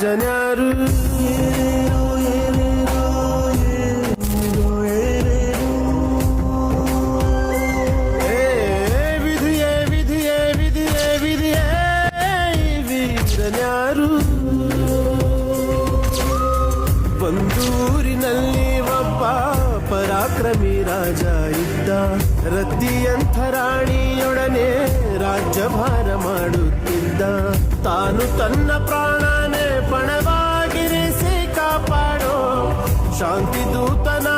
ರಾಜನ್ಯಾರು ವಿಧಿಯೇ ವಿಧಿಯೇ ವಿಧಿಯೇ ವಿಧಿಯೇ ವೀರನ್ಯಾರು ಬಂದೂರಿನಲ್ಲಿ ಒಬ್ಬ ಪರಾಕ್ರಮಿ ರಾಜ ಇದ್ದ ರತಿಯಂಥ ರಾಣಿಯೊಡನೆ ರಾಜ್ಯಭಾರ ಮಾಡುತ್ತಿದ್ದ ತಾನು ತನ್ನ ಪ್ರಾಣನೇ ಪಣವಾಗಿರಿಸಿ ಕಾಪಾಡೋ ಶಾಂತಿ ದೂತನ